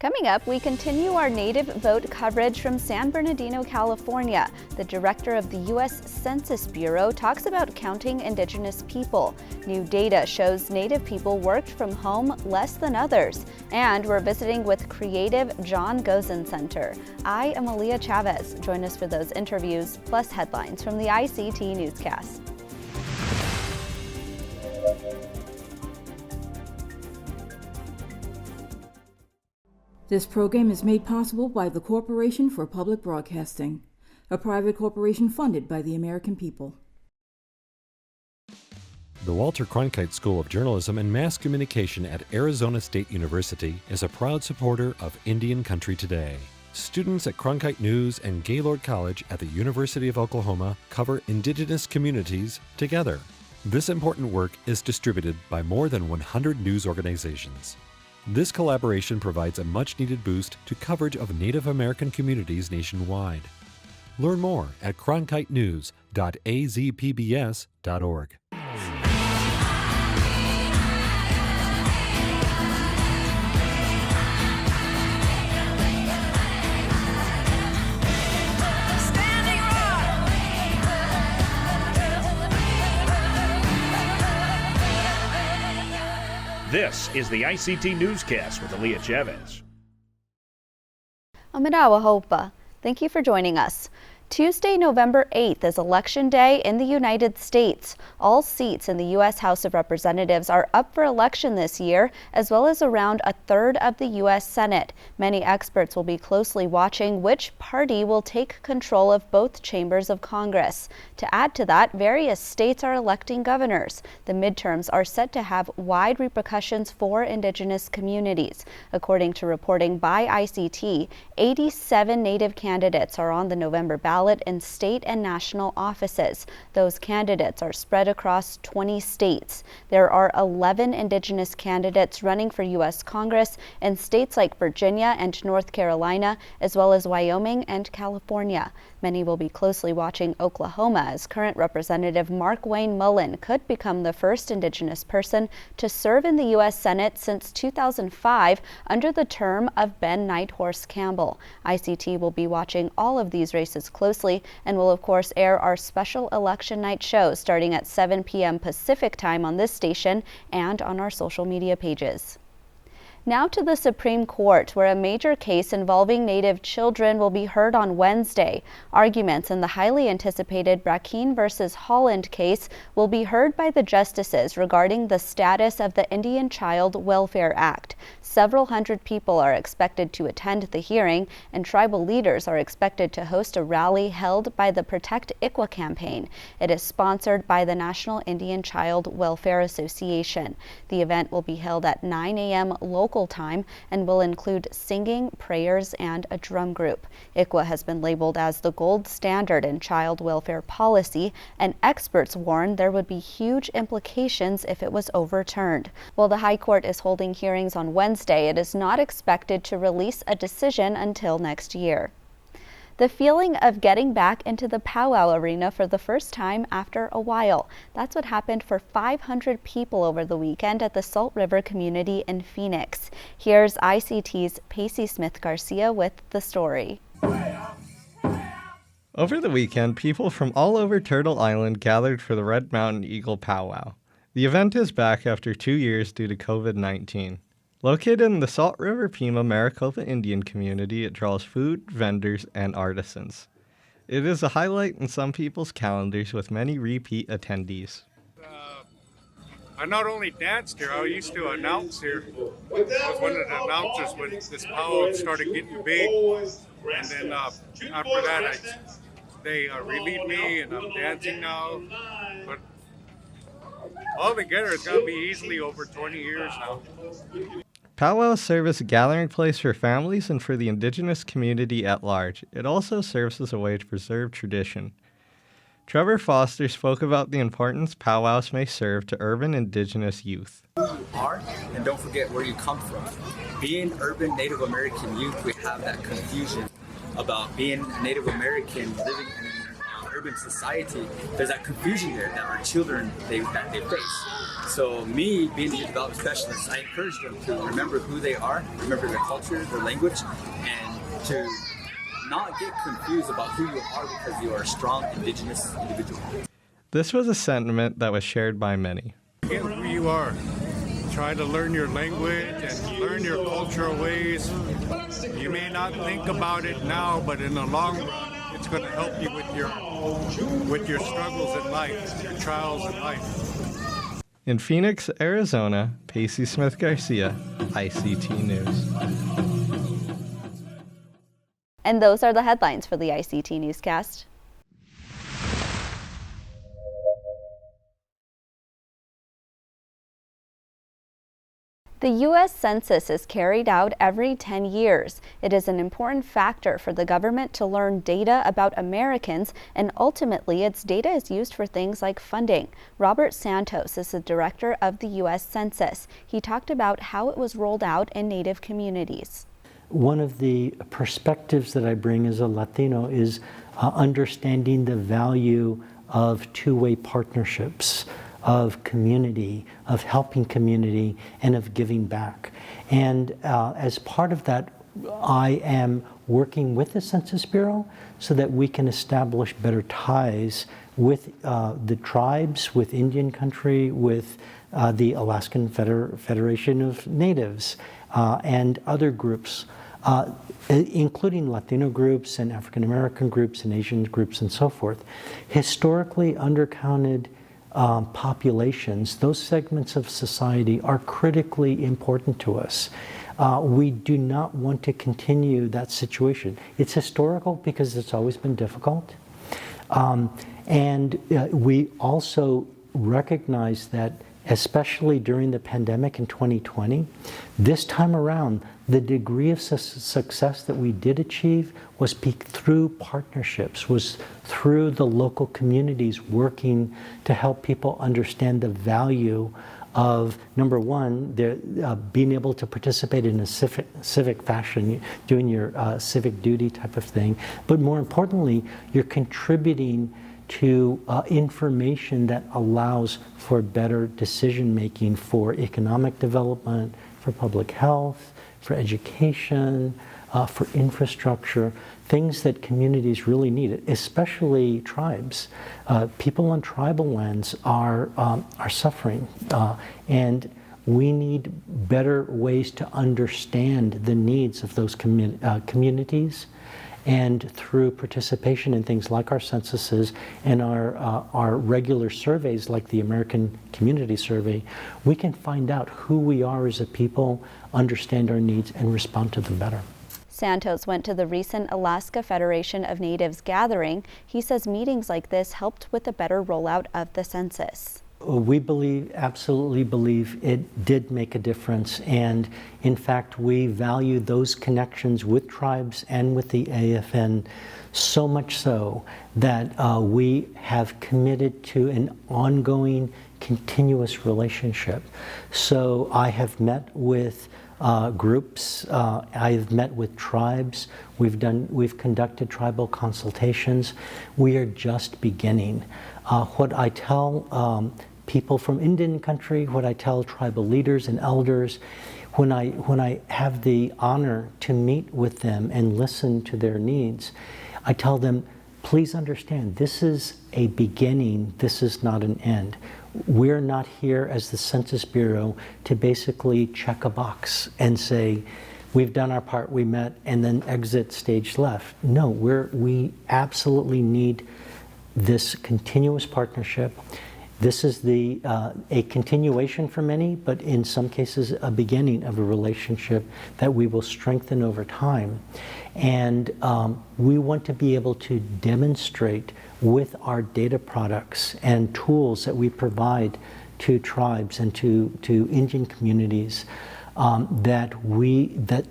Coming up, we continue our native vote coverage from San Bernardino, California. The director of the US Census Bureau talks about counting Indigenous people. New data shows Native people worked from home less than others. And we're visiting with creative Jhon Goes In Center. I am Aaliyah Chavez. Join us for those interviews, plus headlines from the ICT Newscast. This program is made possible by the Corporation for Public Broadcasting, a private corporation funded by the American people. The Walter Cronkite School of Journalism and Mass Communication at Arizona State University is a proud supporter of Indian Country Today. Students at Cronkite News and Gaylord College at the University of Oklahoma cover Indigenous communities together. This important work is distributed by more than 100 news organizations. This collaboration provides a much-needed boost to coverage of Native American communities nationwide. Learn more at cronkitenews.azpbs.org. This is the ICT Newscast with Aaliyah Chavez. Amirawa Hopa. Thank you for joining us. Tuesday, November 8th is Election Day in the United States. All seats in the U.S. House of Representatives are up for election this year, as well as around a third of the U.S. Senate. Many experts will be closely watching which party will take control of both chambers of Congress. To add to that, various states are electing governors. The midterms are set to have wide repercussions for Indigenous communities. According to reporting by ICT, 87 Native candidates are on the November ballot in state and national offices. Those candidates are spread across 20 states. There are 11 Indigenous candidates running for U.S. Congress in states like Virginia and North Carolina, as well as Wyoming and California. Many will be closely watching Oklahoma, as current Representative Mark Wayne Mullen could become the first Indigenous person to serve in the U.S. Senate since 2005 under the term of Ben Nighthorse Campbell. ICT will be watching all of these races closely and will of course air our special election night show starting at 7 p.m. Pacific time on this station and on our social media pages. Now to the Supreme Court, where a major case involving Native children will be heard on Wednesday. Arguments in the highly anticipated Brackeen versus Holland case will be heard by the justices regarding the status of the Indian Child Welfare Act. Several hundred people are expected to attend the hearing, and tribal leaders are expected to host a rally held by the Protect ICWA campaign. It is sponsored by the National Indian Child Welfare Association. The event will be held at 9 a.m. local time and will include singing, prayers, and a drum group. ICWA has been labeled as the gold standard in child welfare policy, and experts warn there would be huge implications if it was overturned. While the High Court is holding hearings on Wednesday, it is not expected to release a decision until next year. The feeling of getting back into the powwow arena for the first time after a while. That's what happened for 500 people over the weekend at the Salt River community in Phoenix. Here's ICT's Pacey Smith-Garcia with the story. Over the weekend, people from all over Turtle Island gathered for the Red Mountain Eagle Powwow. The event is back after 2 years due to COVID-19. Located in the Salt River Pima Maricopa Indian community, it draws food, vendors, and artisans. It is a highlight in some people's calendars with many repeat attendees. I not only danced here, I used to announce here. I was one of the announcers when this powwow started getting big. And then after that, they relieved me and I'm dancing now. But altogether, it's got to be easily over 20 years now. Powwows serve as a gathering place for families and for the Indigenous community at large. It also serves as a way to preserve tradition. Trevor Foster spoke about the importance powwows may serve to urban Indigenous youth. Who you are, and don't forget where you come from. Being urban Native American youth, we have that confusion about being Native American living in an urban society. There's that confusion there that our children they face. So me, being the youth development specialist, I encourage them to remember who they are, remember their culture, their language, and to not get confused about who you are because you are a strong Indigenous individual. This was a sentiment that was shared by many. Get who you are. Try to learn your language and learn your cultural ways. You may not think about it now, but in the long run, it's going to help you with your struggles in life, your trials in life. In Phoenix, Arizona, Pacey Smith-Garcia, ICT News. And those are the headlines for the ICT Newscast. The U.S. Census is carried out every 10 years. It is an important factor for the government to learn data about Americans, and ultimately its data is used for things like funding. Robert Santos is the director of the U.S. Census. He talked about how it was rolled out in Native communities. One of the perspectives that I bring as a Latino is understanding the value of two-way partnerships, of community, of helping community, and of giving back. And as part of that, I am working with the Census Bureau so that we can establish better ties with the tribes, with Indian country, with the Alaskan Federation of Natives, and other groups, including Latino groups and African American groups and Asian groups and so forth. Historically undercounted populations, those segments of society are critically important to us. We do not want to continue that situation. It's historical because it's always been difficult. And we also recognize that, especially during the pandemic in 2020, this time around, the degree of success that we did achieve was through partnerships, was through the local communities working to help people understand the value of, number one, being able to participate in a civic fashion, doing your civic duty type of thing, but more importantly, you're contributing to information that allows for better decision making for economic development, for public health, for education, for infrastructure, things that communities really need, especially tribes. People on tribal lands are suffering, and we need better ways to understand the needs of those communities. And through participation in things like our censuses and our regular surveys like the American Community Survey, we can find out who we are as a people, understand our needs, and respond to them better. Santos went to the recent Alaska Federation of Natives gathering. He says meetings like this helped with a better rollout of the census. We absolutely believe it did make a difference, and in fact we value those connections with tribes and with the AFN so much so that we have committed to an ongoing, continuous relationship. So I have met with groups, I've met with tribes, we've conducted tribal consultations. We are just beginning. What I tell people from Indian country, what I tell tribal leaders and elders, when I have the honor to meet with them and listen to their needs, I tell them, please understand, this is a beginning, this is not an end. We're not here as the Census Bureau to basically check a box and say, we've done our part, we met, and then exit stage left. No, we absolutely need this continuous partnership. This is a continuation for many, but in some cases a beginning of a relationship that we will strengthen over time. And we want to be able to demonstrate with our data products and tools that we provide to tribes and to Indian communities that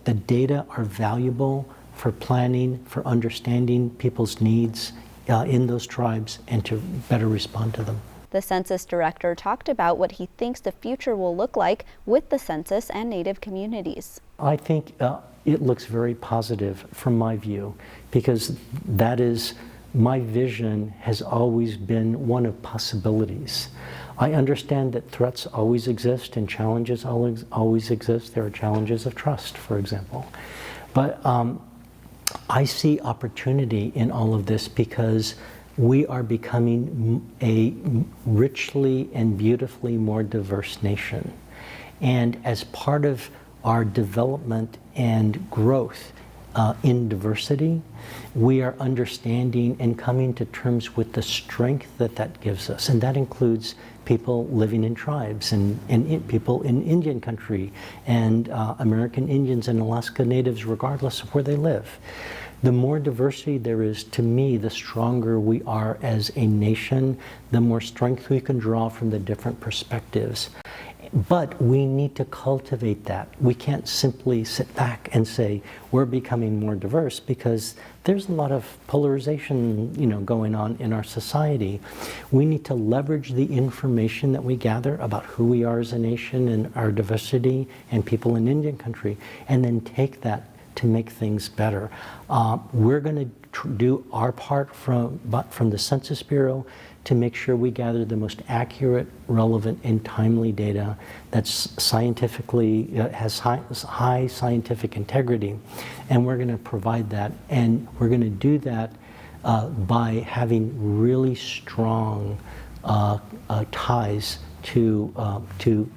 the data are valuable for planning, for understanding people's needs in those tribes, and to better respond to them. The census director talked about what he thinks the future will look like with the census and Native communities. I think it looks very positive from my view, because that is, my vision has always been one of possibilities. I understand that threats always exist and challenges always exist. There are challenges of trust, for example. But I see opportunity in all of this because we are becoming a richly and beautifully more diverse nation. And as part of our development and growth in diversity, we are understanding and coming to terms with the strength that that gives us. And that includes people living in tribes and people in Indian country and American Indians and Alaska Natives, regardless of where they live. The more diversity there is, to me, the stronger we are as a nation, the more strength we can draw from the different perspectives. But we need to cultivate that. We can't simply sit back and say, we're becoming more diverse, because there's a lot of polarization, going on in our society. We need to leverage the information that we gather about who we are as a nation and our diversity and people in Indian country, and then take that to make things better. We're going to do our part from the Census Bureau to make sure we gather the most accurate, relevant, and timely data that's scientifically, has high scientific integrity. And we're going to provide that. And we're going to do that by having really strong ties to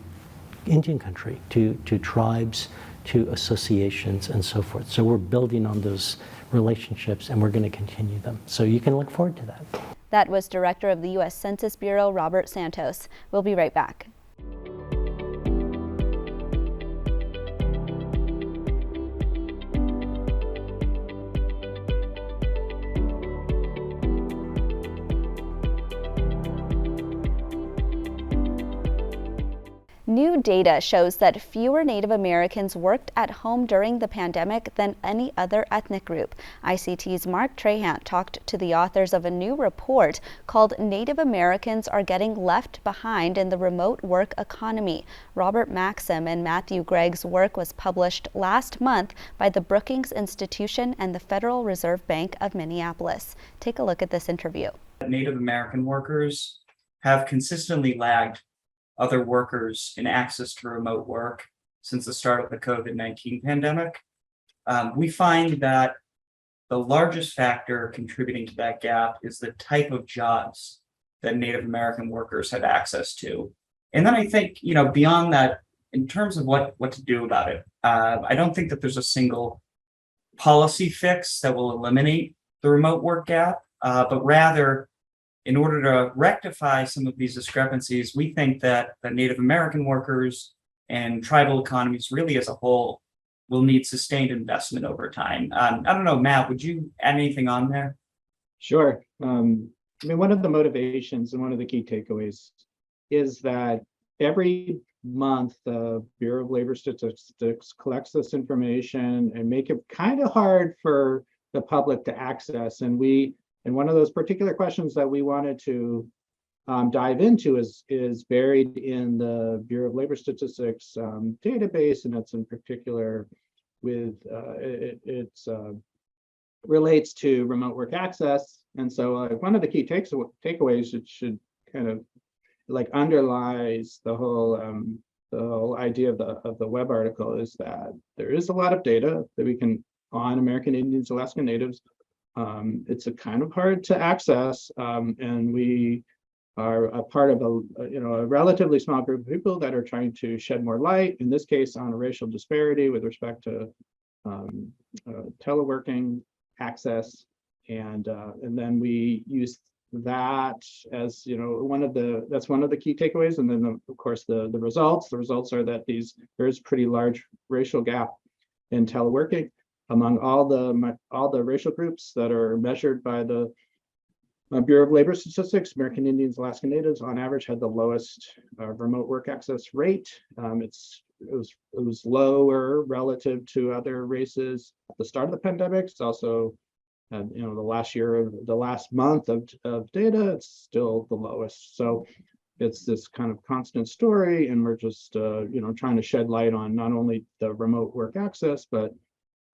Indian country, to tribes, to associations, and so forth. So we're building on those relationships, and we're going to continue them. So you can look forward to that. That was Director of the US Census Bureau, Robert Santos. We'll be right back. New data shows that fewer Native Americans worked at home during the pandemic than any other ethnic group. ICT's Mark Trahant talked to the authors of a new report called Native Americans Are Getting Left Behind in the Remote Work Economy. Robert Maxim and Matthew Gregg's work was published last month by the Brookings Institution and the Federal Reserve Bank of Minneapolis. Take a look at this interview. Native American workers have consistently lagged other workers in access to remote work since the start of the COVID-19 pandemic. We find that the largest factor contributing to that gap is the type of jobs that Native American workers have access to. And then I think, beyond that, in terms of what to do about it, I don't think that there's a single policy fix that will eliminate the remote work gap, but rather, in order to rectify some of these discrepancies, we think that the Native American workers and tribal economies really as a whole will need sustained investment over time. I don't know, Matt, would you add anything on there? Sure. One of the motivations and one of the key takeaways is that every month the Bureau of Labor Statistics collects this information and make it kind of hard for the public to access. And one of those particular questions that we wanted to dive into is buried in the Bureau of Labor Statistics database, and it's in particular with it relates to remote work access. And so one of the key takeaways that should kind of underlies the whole idea of the web article is that there is a lot of data that we can on American Indians, Alaska Natives. It's a kind of hard to access, and we are a part of a relatively small group of people that are trying to shed more light, in this case on a racial disparity with respect to teleworking access, and then we use that as one of the key takeaways. And then of course the results are that there's pretty large racial gap in teleworking among all the racial groups that are measured by the Bureau of Labor Statistics. American Indians, Alaska Natives, on average, had the lowest remote work access rate. It was lower relative to other races at the start of the pandemic. It's also, the last month of data, it's still the lowest. So it's this kind of constant story, and we're just trying to shed light on not only the remote work access, but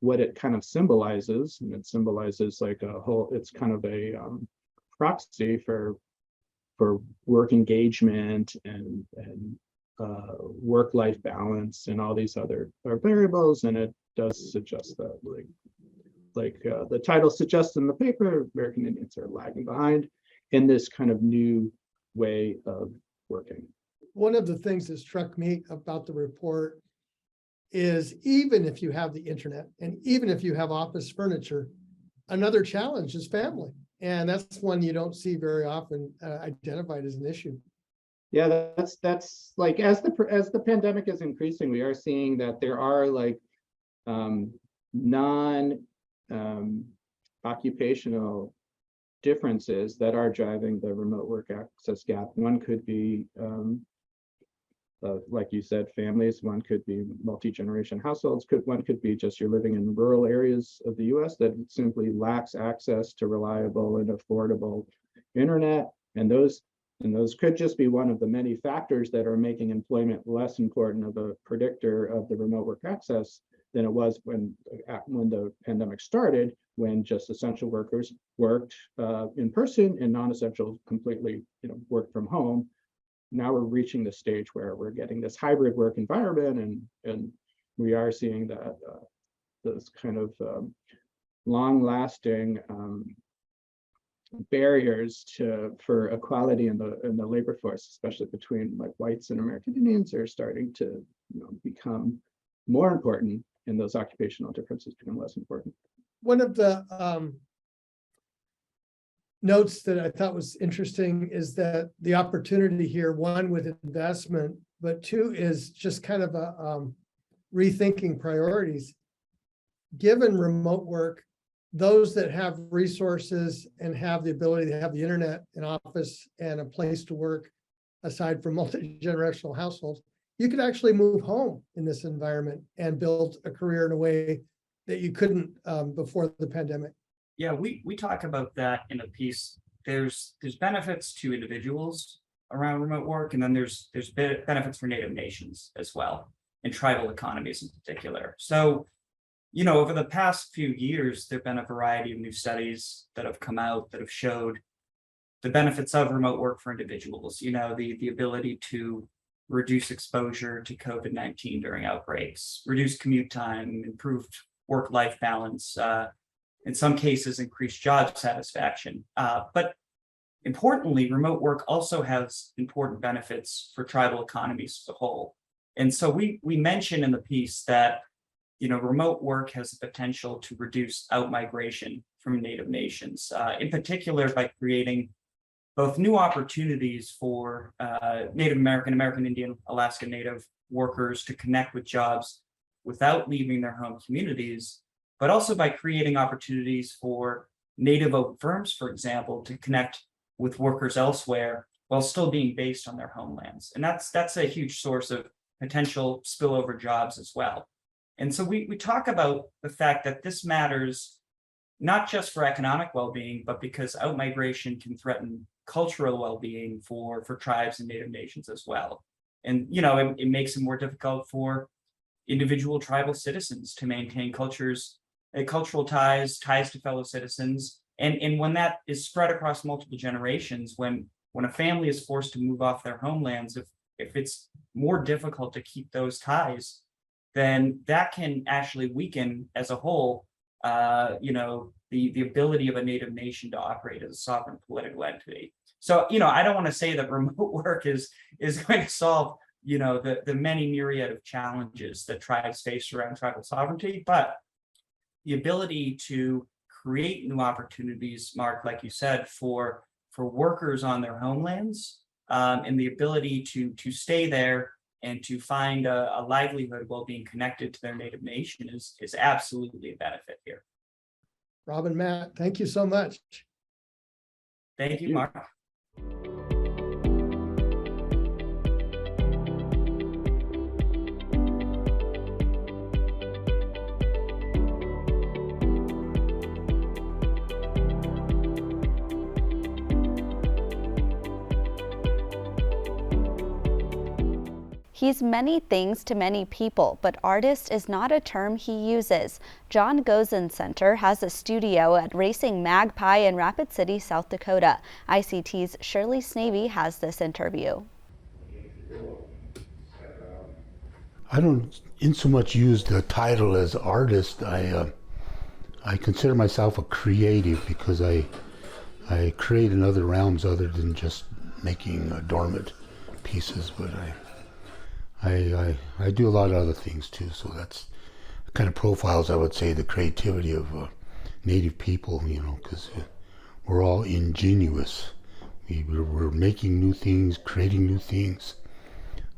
what it kind of symbolizes. And it symbolizes it's kind of a proxy for for work engagement and work-life balance and all these other variables, and it does suggest that, the title suggests in the paper, American Indians are lagging behind in this kind of new way of working. One of the things that struck me about the report is even if you have the internet and even if you have office furniture, another challenge is family. And that's one you don't see very often identified as an issue. Yeah, that's like as the pandemic is increasing, we are seeing that there are non-occupational differences that are driving the remote work access gap. One could be, like you said, families. One could be multi-generation households. One could be just you're living in rural areas of the U.S. that simply lacks access to reliable and affordable internet, and those could just be one of the many factors that are making employment less important of a predictor of the remote work access than it was when the pandemic started, when just essential workers worked in person and non-essentials completely, worked from home. Now we're reaching the stage where we're getting this hybrid work environment, and we are seeing that those kind of long-lasting barriers for equality in the labor force, especially between whites and American Indians, are starting to become more important, and those occupational differences become less important. One of the notes that I thought was interesting is that the opportunity here, one with investment, but two is just kind of a rethinking priorities. Given remote work, those that have resources and have the ability to have the internet, an office, and a place to work, aside from multi-generational households, you could actually move home in this environment and build a career in a way that you couldn't before the pandemic. Yeah, we talk about that in a piece. There's benefits to individuals around remote work, and then there's benefits for Native nations as well, and tribal economies in particular. So, over the past few years, there have been a variety of new studies that have come out that have showed the benefits of remote work for individuals. The ability to reduce exposure to COVID-19 during outbreaks, reduce commute time, improved work-life balance, in some cases, increased job satisfaction. But importantly, remote work also has important benefits for tribal economies as a whole. And so we mention in the piece that remote work has the potential to reduce outmigration from Native nations, in particular by creating both new opportunities for Native American, American Indian, Alaska Native workers to connect with jobs without leaving their home communities, but also by creating opportunities for Native-owned firms, for example, to connect with workers elsewhere while still being based on their homelands. And that's a huge source of potential spillover jobs as well. And so we talk about the fact that this matters not just for economic well-being, but because outmigration can threaten cultural well-being for tribes and Native nations as well. And it makes it more difficult for individual tribal citizens to maintain cultural ties to fellow citizens. And when that is spread across multiple generations, when a family is forced to move off their homelands, if it's more difficult to keep those ties, then that can actually weaken as a whole, the ability of a Native nation to operate as a sovereign political entity. So, I don't want to say that remote work is going to solve, the many myriad of challenges that tribes face around tribal sovereignty, but the ability to create new opportunities, Mark, like you said, for workers on their homelands, and the ability to stay there and to find a livelihood while being connected to their Native nation is absolutely a benefit here. Rob and Matt, thank you so much. Thank you, Mark. He's many things to many people, but artist is not a term he uses. Jhon Goes In Center has a studio at Racing Magpie in Rapid City, South Dakota. ICT's Shirley Snavy has this interview. I don't in so much use the title as artist. I consider myself a creative because I create in other realms other than just making adornment pieces, but I do a lot of other things too, so that's the kind of profiles I would say the creativity of Native people, you know, because we're all ingenuous. We're making new things, creating new things,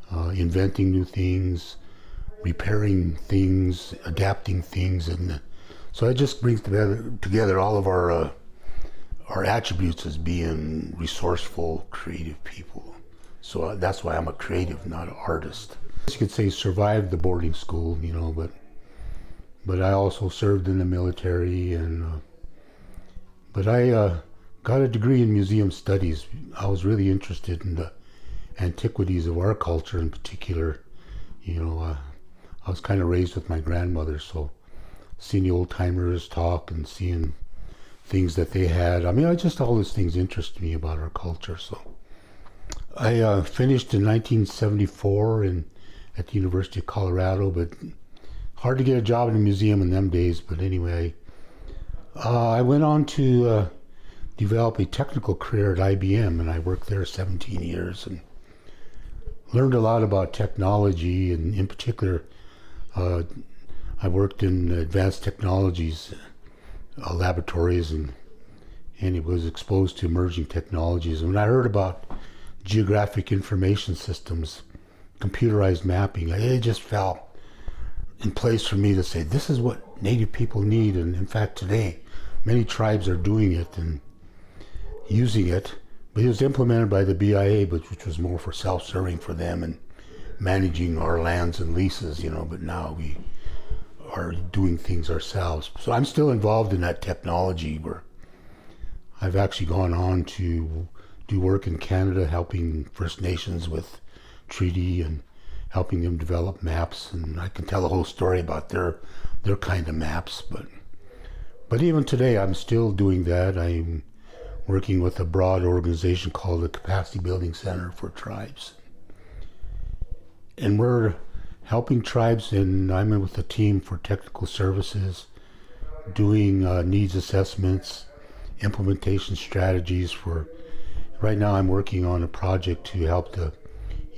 inventing new things, repairing things, adapting things, and so it just brings together all of our attributes as being resourceful, creative people. So that's why I'm a creative, not an artist. You could say survived the boarding school, you know, but I also served in the military, and but I got a degree in museum studies. I was really interested in the antiquities of our culture in particular. You know, I was kind of raised with my grandmother, so seeing the old timers talk and seeing things that they had. I mean, all these things interest me about our culture. So I finished in 1974 at the University of Colorado, but hard to get a job in a museum in them days. But anyway, I went on to develop a technical career at IBM, and I worked there 17 years and learned a lot about technology, and in particular, I worked in advanced technologies laboratories, and it was exposed to emerging technologies. And when I heard about geographic information systems, computerized mapping, it just fell in place for me to say, this is what Native people need. And in fact, today, many tribes are doing it and using it, but it was implemented by the BIA, which was more for self-serving for them and managing our lands and leases, you know, but now we are doing things ourselves. So I'm still involved in that technology, where I've actually gone on to do work in Canada, helping First Nations with treaty and helping them develop maps, and I can tell a whole story about their kind of maps. But even today, I'm still doing that. I'm working with a broad organization called the Capacity Building Center for Tribes, and we're helping tribes, and I'm with a team for technical services, doing needs assessments, implementation strategies for. Right now, I'm working on a project to help the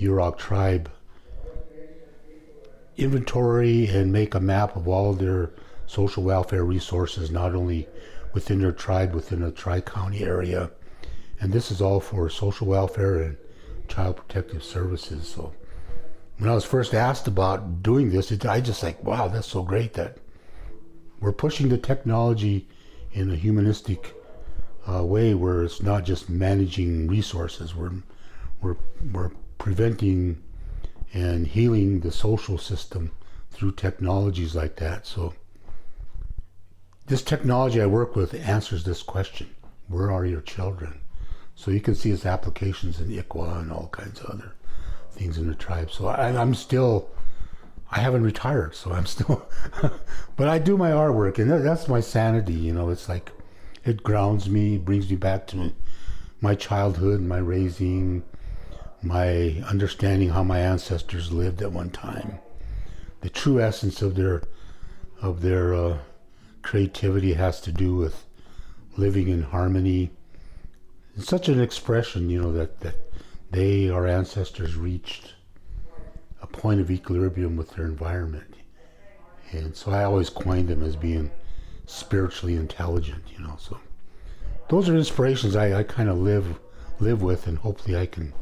Yurok tribe inventory and make a map of all their social welfare resources, not only within their tribe, within a tri-county area. And this is all for social welfare and child protective services. So when I was first asked about doing this, I just like, wow, that's so great that we're pushing the technology in a humanistic way, where it's not just managing resources. We're preventing and healing the social system through technologies like that. So this technology I work with answers this question: where are your children? So you can see its applications in ICWA and all kinds of other things in the tribe. So I haven't retired, so I'm still, but I do my artwork, and that's my sanity, you know. It's like, it grounds me, brings me back to my childhood, my raising, my understanding how my ancestors lived at one time. The true essence of their creativity has to do with living in harmony. It's such an expression, you know, that our ancestors reached a point of equilibrium with their environment. And so I always coined them as being spiritually intelligent, you know. So those are inspirations I kind of live with, and hopefully I can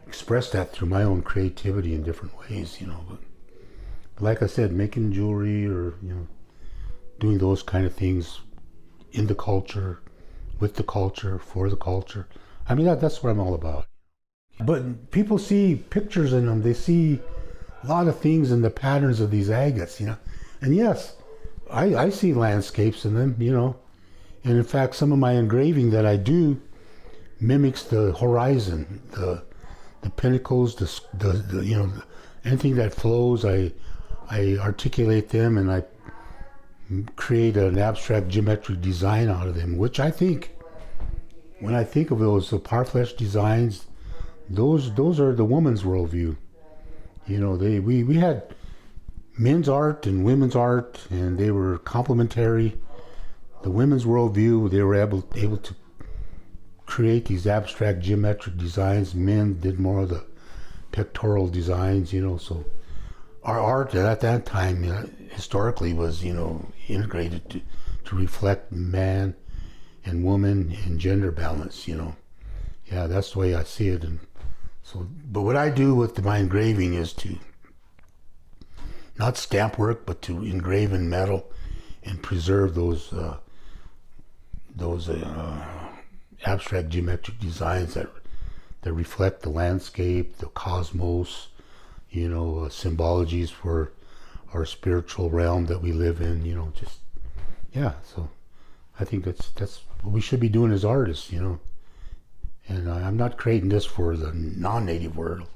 express that through my own creativity in different ways, you know. But like I said, making jewelry, or, you know, doing those kind of things in the culture, with the culture, for the culture. I mean, that's what I'm all about. But people see pictures in them, they see a lot of things in the patterns of these agates, you know. And yes, I see landscapes in them, you know. And in fact, some of my engraving that I do mimics the horizon, the pinnacles, anything that flows, I articulate them and I create an abstract geometric design out of them, which I think, when I think of those parfleche designs, those are the woman's worldview. We had men's art and women's art, and they were complementary. The women's worldview, they were able to create these abstract geometric designs. Men did more of the pictorial designs, so our art at that time historically was, integrated to reflect man and woman and gender balance, Yeah, that's the way I see it. And so, but what I do with my engraving is to not stamp work, but to engrave in metal and preserve those abstract geometric designs that reflect the landscape, the cosmos, symbologies for our spiritual realm that we live in. So I think that's what we should be doing as artists. And I'm not creating this for the non-native world.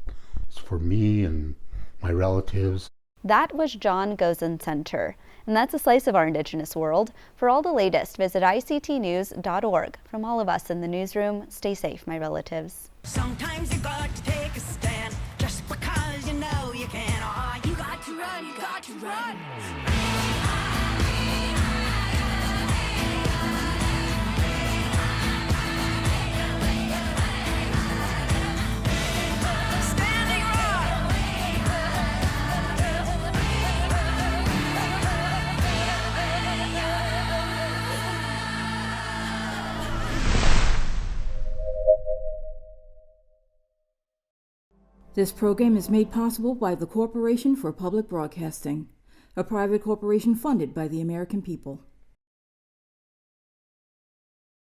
It's for me and my relatives. That was Jhon Goes In Center, and that's a slice of our Indigenous world. For all the latest, visit ictnews.org. From all of us in the newsroom, stay safe, my relatives. Sometimes you got to take a stand, just because you know you can. Oh, you got to run, you got to run. This program is made possible by the Corporation for Public Broadcasting, a private corporation funded by the American people.